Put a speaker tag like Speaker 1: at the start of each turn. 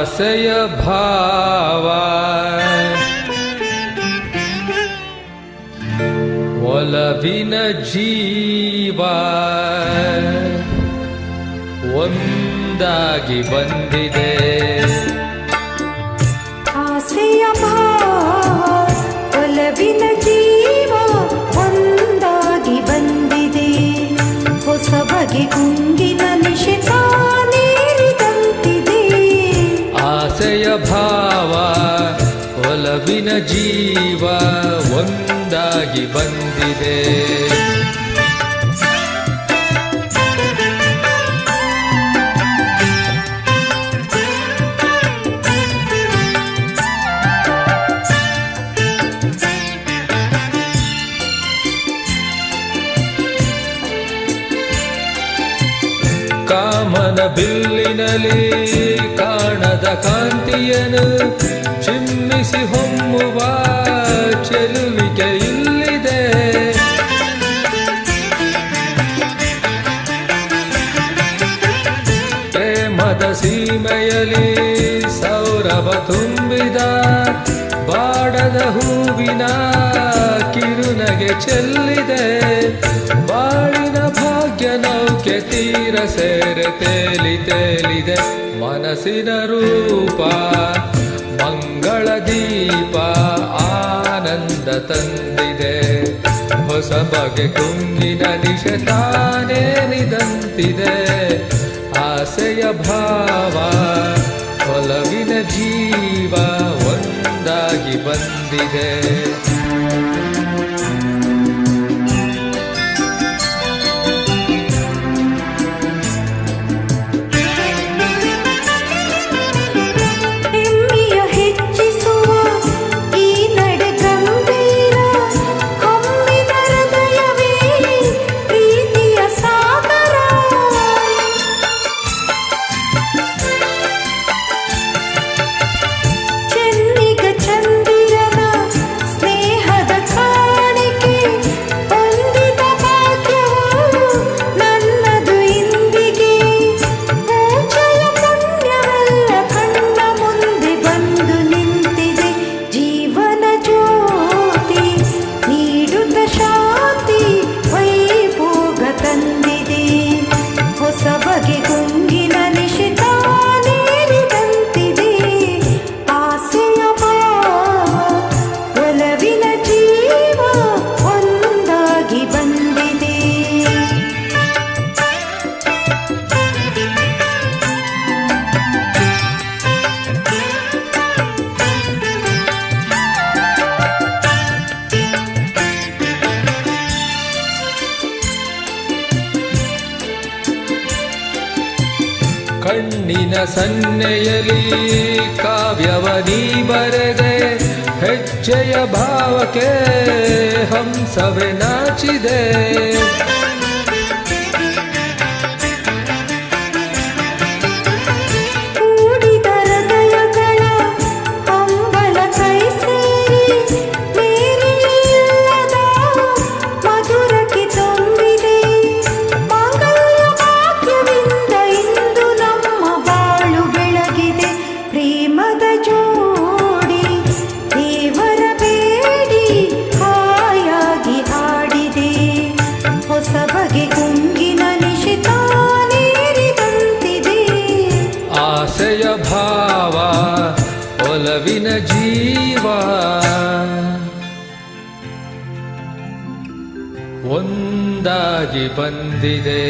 Speaker 1: ಆಸೆಯ ಭಾವ ಒಲವಿನ ಜೀವ ಒಂದಾಗಿ ಬಂದಿದೆ.
Speaker 2: ಆಸೆಯ ಭಾವ ಒಲವಿನ ಜೀವ ಒಂದಾಗಿ ಬಂದಿದೆ. ಹೊಸ ಬಗೆ ಗುಂಗಿನ ನಿಶಿತ ನೀರಿದಂತಿದೆ.
Speaker 1: ಆಸೆಯ ಭಾವ ಒಲವಿನ ಜೀವ ಒಂದಾಗಿ ಬಂದಿದೆ. ಕಾಮನ ಬಿಲ್ಲಿನಲ್ಲಿ ಕಾಣದ ಕಾಂತಿಯನು ಚಿಮ್ಮಿಸಿ ಹೊಮ್ಮುವ ಚೆಲುವಿಕೆ ಇಲ್ಲಿದೆ. ಪ್ರೇಮದ ಸೀಮೆಯಲ್ಲಿ ಸೌರಭ ತುಂಬಿದ ಬಾಡದ ಹೂವಿನ ಕಿರುನಗೆ ಚೆಲ್ಲಿದೆ. ಬಾಳಿನ ಭಾಗ್ಯ ನೌಕೆ ತೀರ ಸೇರೆ ತೇಲಿದೆ. ಮನಸ್ಸಿನ ರೂಪ ಮಂಗಳ ದೀಪ ಆನಂದ ತಂದಿದೆ. ಹೊಸ ಬಗೆ ಕುಂಗಿನ ದಿಶೆ ತಾನೇರಿದಂತಿದೆ. ಆಸೆಯ ಭಾವ ಒಲವಿನ ಜೀವ ಒಂದಾಗಿ ಬಂದಿದೆ. ಕಣ್ಣಿನ ಸನ್ನೆಯಲಿ ಕಾವ್ಯವ ನೀ ಬರೆದೆ. ಹೆಜ್ಜೆಯ ಭಾವಕ್ಕೆ ಹಂಸವೇ ನಾಚಿದೆ. ಆಸೆಯ ಭಾವ ಒಲವಿನ ಜೀವ ಒಂದಾಗಿ ಬಂದಿದೆ.